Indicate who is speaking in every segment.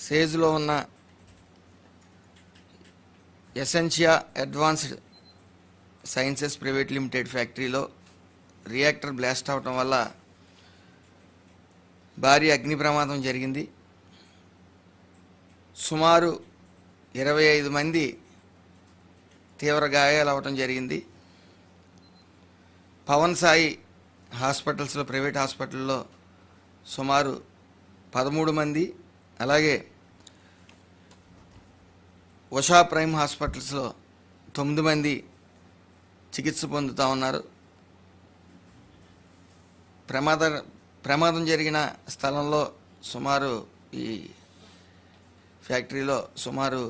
Speaker 1: సేజ్లో ఉన్న Essentia advanced sciences private limited ఫ్యాక్టరీలో reactor blast అవటం వల్ల భారీ అగ్ని ప్రమాదం జరిగింది. సుమారు 25 మంది తీవ్ర గాయాలు అవటం జరిగింది. పవన్ సాయి హాస్పిటల్స్లో, ప్రైవేట్ హాస్పిటల్లో సుమారు 13 మంది, అలాగే ఉషా ప్రైమ్ హాస్పిటల్స్లో 9 మంది చికిత్స పొందుతూ ఉన్నారు. ప్రమాదం జరిగిన స్థలంలో సుమారు ఈ ఫ్యాక్టరీలో సుమారు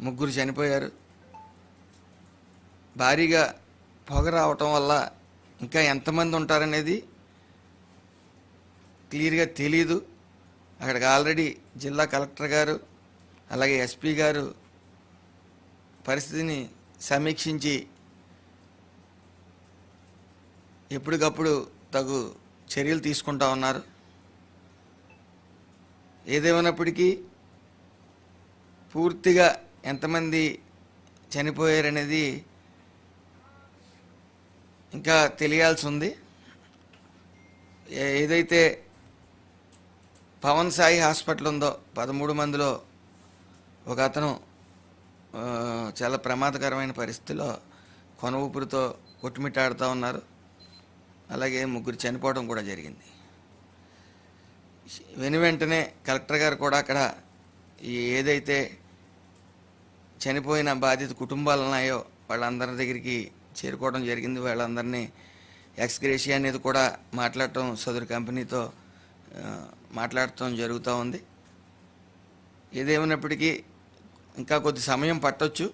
Speaker 1: 3 చనిపోయారు. భారీగా పొగ రావటం వల్ల ఇంకా ఎంతమంది ఉంటారనేది క్లియర్గా తెలీదు. అక్కడికి ఆల్రెడీ జిల్లా కలెక్టర్ గారు అలాగే ఎస్పీ గారు పరిస్థితిని సమీక్షించి ఎప్పటికప్పుడు తగు చర్యలు తీసుకుంటా ఉన్నారు. ఏదేమైనప్పటికీ పూర్తిగా ఎంతమంది చనిపోయారనేది ఇంకా తెలియాల్సి ఉంది. ఏదైతే పవన్ సాయి హాస్పిటల్ ఉందో 13 మందిలో ఒక అతను చాలా ప్రమాదకరమైన పరిస్థితిలో కొన ఊపిరితో కొట్టుమిట్టాడుతూ ఉన్నారు. అలాగే 3 చనిపోవడం కూడా జరిగింది. వెంటనే కలెక్టర్ గారు కూడా అక్కడ ఏదైతే చనిపోయిన బాధిత కుటుంబాలు ఉన్నాయో వాళ్ళందరి దగ్గరికి చేరుకోవడం జరిగింది. వాళ్ళందరినీ ఎక్స్గ్రేషియా అనేది కూడా మాట్లాడటం, సదరు కంపెనీతో మాట్లాడటం జరుగుతూ ఉంది. ఏదేమైనప్పటికీ ఇంకా కొద్ది సమయం పట్టొచ్చు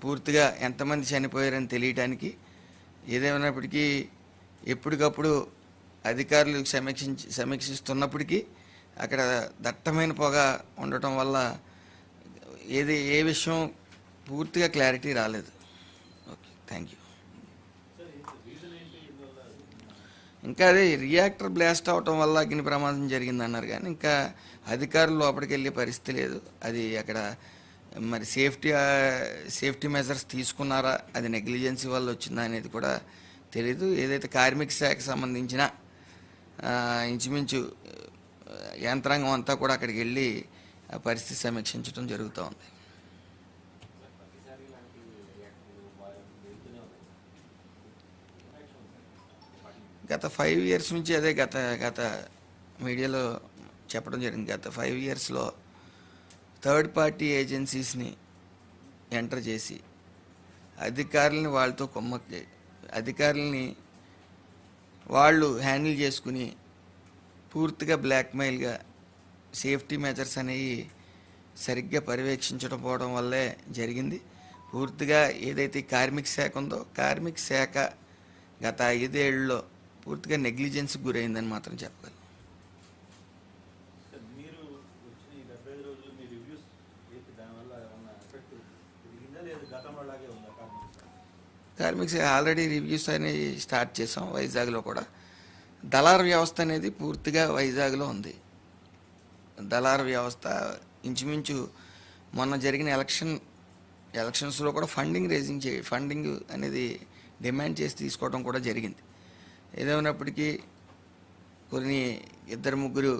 Speaker 1: పూర్తిగా ఎంతమంది చనిపోయారని తెలియటానికి. ఏదేమైనప్పటికీ ఎప్పటికప్పుడు అధికారులు సమీక్షిస్తున్నప్పటికీ అక్కడ దట్టమైన పొగ ఉండటం వల్ల ఏ విషయం పూర్తిగా క్లారిటీ రాలేదు. Okay, thank you. ఇంకా అదే రియాక్టర్ బ్లాస్ట్ అవటం వల్ల అగ్ని ప్రమాదం జరిగిందన్నారు, కానీ ఇంకా అధికారులు లోపలికి వెళ్ళే పరిస్థితి లేదు. అది అక్కడ మరి సేఫ్టీ మెజర్స్ తీసుకున్నారా, అది నెగ్లిజెన్సీ వల్ల వచ్చిందా అనేది కూడా తెలీదు. ఏదైతే కార్మిక శాఖకు సంబంధించిన ఇంచుమించు యంత్రాంగం అంతా కూడా అక్కడికి వెళ్ళి ఆ పరిస్థితి సమీక్షించడం జరుగుతూ ఉంది. గత 5 years నుంచి అదే గత మీడియాలో చెప్పడం జరిగింది. గత 5 yearsలో థర్డ్ పార్టీ ఏజెన్సీస్ని ఎంటర్ చేసి అధికారులని వాళ్ళతో అధికారులని వాళ్ళు హ్యాండిల్ చేసుకుని పూర్తిగా బ్లాక్మెయిల్గా సేఫ్టీ మెజర్స్ అనేవి సరిగ్గా పర్యవేక్షించడం పోవడం వల్లే జరిగింది. పూర్తిగా ఏదైతే కార్మిక శాఖ ఉందో కార్మిక శాఖ గత 5 ఏళ్లలో పూర్తిగా నెగ్లిజెన్స్కి గురైందని మాత్రం చెప్పగలను. కార్మిక శాఖ ఆల్రెడీ రివ్యూస్ అనేవి స్టార్ట్ చేసాం. వైజాగ్లో కూడా దళార్ వ్యవస్థ అనేది పూర్తిగా వైజాగ్లో ఉంది. దళార్ వ్యవస్థ ఇంచుమించు మొన్న జరిగిన ఎలక్షన్స్లో కూడా ఫండింగ్ అనేది డిమాండ్ చేసి తీసుకోవడం కూడా జరిగింది. ఏదేమైనప్పటికీ కొన్ని 2-3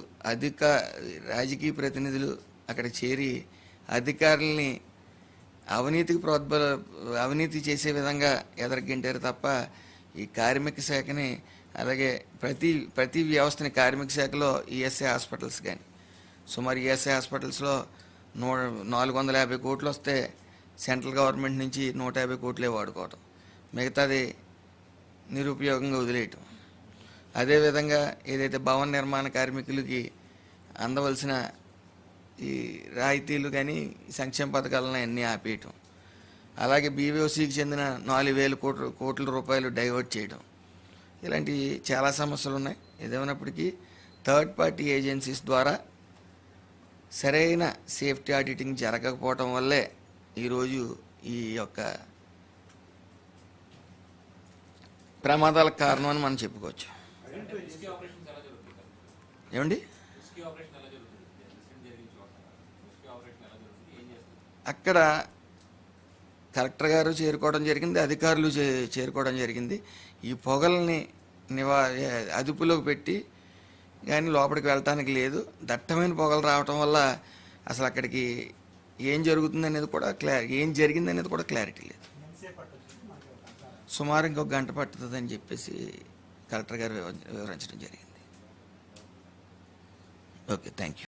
Speaker 1: రాజకీయ ప్రతినిధులు అక్కడ చేరి అధికారుల్ని అవినీతి చేసే విధంగా ఎదరగింటారు తప్ప ఈ కార్మిక శాఖని, అలాగే ప్రతి వ్యవస్థని కార్మిక శాఖలో ఈఎస్ఐ హాస్పిటల్స్ కానీ సుమారు ఈఎస్ఐ హాస్పిటల్స్లో 450 కోట్లు వస్తే సెంట్రల్ గవర్నమెంట్ నుంచి 150 కోట్లే వాడుకోవటం, మిగతాది నిరుపయోగంగా వదిలేయటం. అదేవిధంగా ఏదైతే భవన నిర్మాణ కార్మికులకి అందవలసిన ఈ రాయితీలు కానీ సంక్షేమ పథకాలను అన్నీ ఆపేయటం, అలాగే బీవీఓసీకి చెందిన 4,000 కోట్ల రూపాయలు డైవర్ట్ చేయడం, ఇలాంటి చాలా సమస్యలు ఉన్నాయి. ఏదేమైనప్పటికీ థర్డ్ పార్టీ ఏజెన్సీస్ ద్వారా సరైన సేఫ్టీ ఆడిటింగ్ జరగకపోవటం వల్లే ఈరోజు ఈ యొక్క ప్రమాదాలకు కారణం అని మనం చెప్పుకోవచ్చు. ఏమండి అక్కడ కలెక్టర్ గారు చేరుకోవడం జరిగింది, అధికారులు చేరుకోవడం జరిగింది. ఈ పొగల్ని అదుపులోకి పెట్టి కానీ లోపలికి వెళ్ళటానికి లేదు. దట్టమైన పొగలు రావటం వల్ల అసలు అక్కడికి ఏం జరుగుతుంది అనేది కూడా ఏం జరిగింది అనేది కూడా క్లారిటీ లేదు. సుమారు ఇంకొక గంట పట్టుతుందని చెప్పేసి కలెక్టర్ గారు వివరించడం జరిగింది. Okay, thank you.